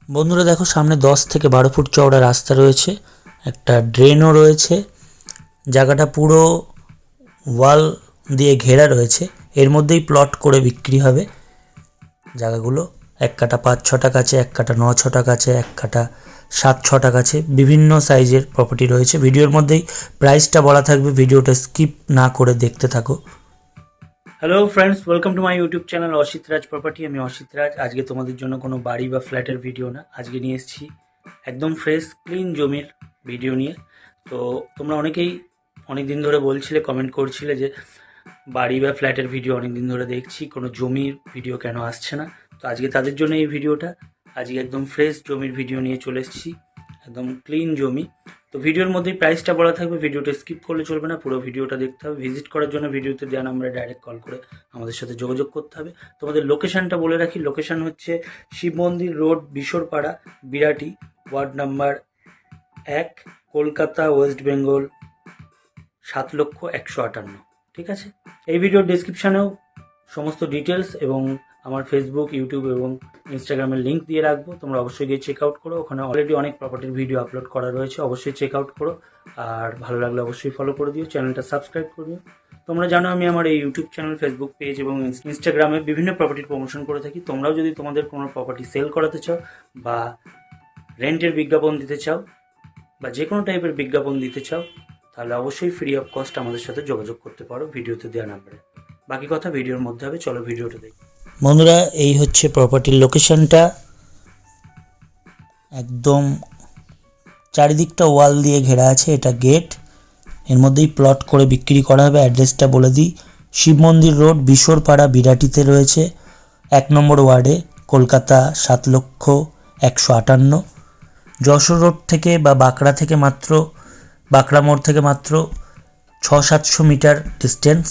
বন্ধুরা দেখো, সামনে 10 থেকে 12 ফুট চওড়া রাস্তা রয়েছে, একটা ড্রেনও রয়েছে। জায়গাটা পুরো ওয়াল দিয়ে ঘেরা রয়েছে। এর মধ্যেই প্লট করে বিক্রি হবে জায়গাগুলো। এক কাটা 5-6 টাকা আছে, এক কাটা 9-6 টাকা আছে, এক কাটা 7-6 টাকা আছে। বিভিন্ন সাইজের প্রপার্টি রয়েছে। ভিডিওর মধ্যেই প্রাইসটা বলা থাকবে, ভিডিওটা স্কিপ না করে দেখতে থাকো। Hello friends, welcome to my YouTube channel Asit Raj property. আমি অসিত রাজ। আজকে তোমাদের জন্য কোনো বাড়ি বা ফ্ল্যাটের ভিডিও না, আজকে নিয়ে এসেছি একদম ফ্রেশ ক্লিন জমির ভিডিও নিয়ে। তো তোমরা অনেকেই অনেক দিন ধরে বলছিলে, কমেন্ট করছিলে যে বাড়ি বা ফ্ল্যাটের ভিডিও অনেক দিন ধরে দেখছি, কোনো জমির ভিডিও কেন আসছে না। তো আজকে তাদের জন্য এই ভিডিওটা। আজকে একদম ফ্রেশ জমির ভিডিও নিয়ে চলে এসেছি, একদম ক্লিন জমি। তো ভিডিওর মধ্যেই প্রাইসটা বলা থাকবে, ভিডিওটা স্কিপ করলে চলবে না, পুরো ভিডিওটা দেখতে হবে। ভিজিট করার জন্য ভিডিওতে দেওয়া নাম্বারে ডাইরেক্ট কল করে আমাদের সাথে যোগাযোগ করতে হবে। তোমাদের লোকেশানটা বলে রাখি, লোকেশান হচ্ছে Shiv Mandir road, Bisharpara, Birati, ward number 1, Kolkata, West Bengal 7,01,58। ঠিক আছে। এই ভিডিওর ডেসক্রিপশানেও সমস্ত ডিটেলস এবং আমার ফেসবুক, ইউটিউব এবং ইনস্টাগ্রামের লিঙ্ক দিয়ে রাখবো। তোমরা অবশ্যই গিয়ে চেক আউট করো, ওখানে অলরেডি অনেক প্রপার্টির ভিডিও আপলোড করা রয়েছে, অবশ্যই চেক আউট করো। আর ভালো লাগলে অবশ্যই ফলো করে দিও, চ্যানেলটা সাবস্ক্রাইব করে দিও। তোমরা জানো আমি আমার এই ইউটিউব চ্যানেল, ফেসবুক পেজ এবং ইনস্টাগ্রামে বিভিন্ন প্রপার্টির প্রমোশন করে থাকি। তোমরাও যদি তোমাদের কোনো প্রপার্টি সেল করাতে চাও বা রেন্টের বিজ্ঞাপন দিতে চাও বা যে কোনো টাইপের বিজ্ঞাপন দিতে চাও, তাহলে অবশ্যই ফ্রি অফ কস্ট আমাদের সাথে যোগাযোগ করতে পারো ভিডিওতে দেওয়া নাম্বারে। বাকি কথা ভিডিওর মধ্যে হবে, চলো ভিডিওটা দেখি। বন্ধুরা, এই হচ্ছে প্রপার্টির লোকেশনটা। একদম চারিদিকটা ওয়াল দিয়ে ঘেরা আছে, এটা গেট। এর মধ্যেই প্লট করে বিক্রি করা হবে। অ্যাড্রেসটা বলে দিই, শিব মন্দির রোড, বিশরপাড়া, বিরাটিতে রয়েছে, 1 নম্বর ওয়ার্ডে, কলকাতা 7,01,58। যশোর রোড থেকে বা বাঁকড়া থেকে মাত্র, বাঁকড়া মোড় থেকে মাত্র 600-700 মিটার ডিস্টেন্স।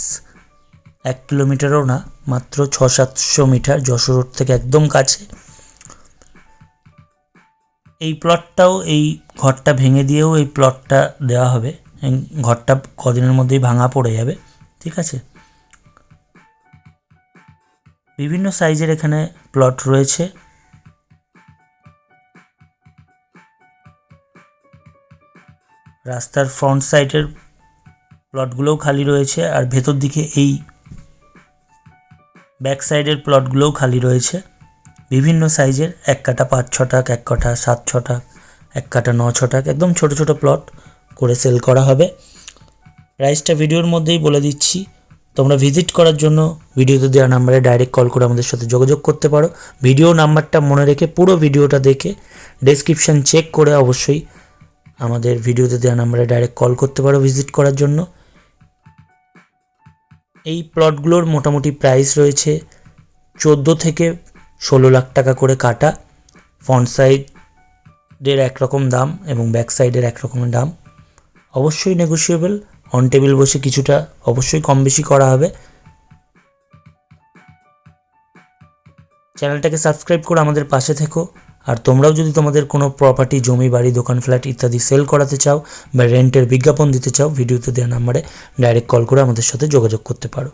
1 কিলোমিটারও না, মাত্র 600-700 মিটার, যশোর রোড থেকে একদম কাছে। এই প্লটটাও, এই ঘরটা ভেঙে দিয়েও এই প্লটটা দেওয়া হবে। এই ঘরটা কদিনের মধ্যেই ভাঙা পড়ে যাবে। ঠিক আছে। বিভিন্ন সাইজের এখানে প্লট রয়েছে। রাস্তার ফ্রন্ট সাইডের প্লটগুলোও খালি রয়েছে, আর ভেতর দিকে এই ব্যাক সাইডের প্লটগুলোও খালি রয়েছে। বিভিন্ন সাইজের, 1 কাটা 5-6 টাকা, 1 কাটা 7-6 টাকা, 1 কাটা 9-6 টাকা, একদম ছোট ছোট প্লট করে সেল করা হবে। প্রাইসটা ভিডিওর মধ্যেই বলে দিচ্ছি। তোমরা ভিজিট করার জন্য ভিডিওতে দেওয়া নাম্বারে ডাইরেক্ট কল করে আমাদের সাথে যোগাযোগ করতে পারো। ভিডিও নাম্বারটা মনে রেখে পুরো ভিডিওটা দেখে ডেসক্রিপশান চেক করে অবশ্যই আমাদের ভিডিওতে দেওয়া নাম্বারে ডাইরেক্ট কল করতে পারো ভিজিট করার জন্য। এই প্লটগুলোর মোটামুটি প্রাইস রয়েছে 14 থেকে 16 লাখ টাকা করে কাটা। ফ্রন্ট সাইডের একরকম দাম এবং ব্যাক সাইডের একরকমের দাম। অবশ্যই নেগোশিয়েবল, অন টেবিল বসে কিছুটা অবশ্যই কম বেশি করা হবে। চ্যানেলটাকে সাবস্ক্রাইব করে আমাদের পাশে থেকো। আর তোমরাও যদি তোমাদের কোনো প্রপার্টি, জমি, বাড়ি, দোকান, ফ্ল্যাট ইত্যাদি সেল করাতে চাও বা রেন্টের বিজ্ঞাপন দিতে চাও, ভিডিওতে দেওয়া নাম্বারে ডাইরেক্ট কল করে আমাদের সাথে যোগাযোগ করতে পারো।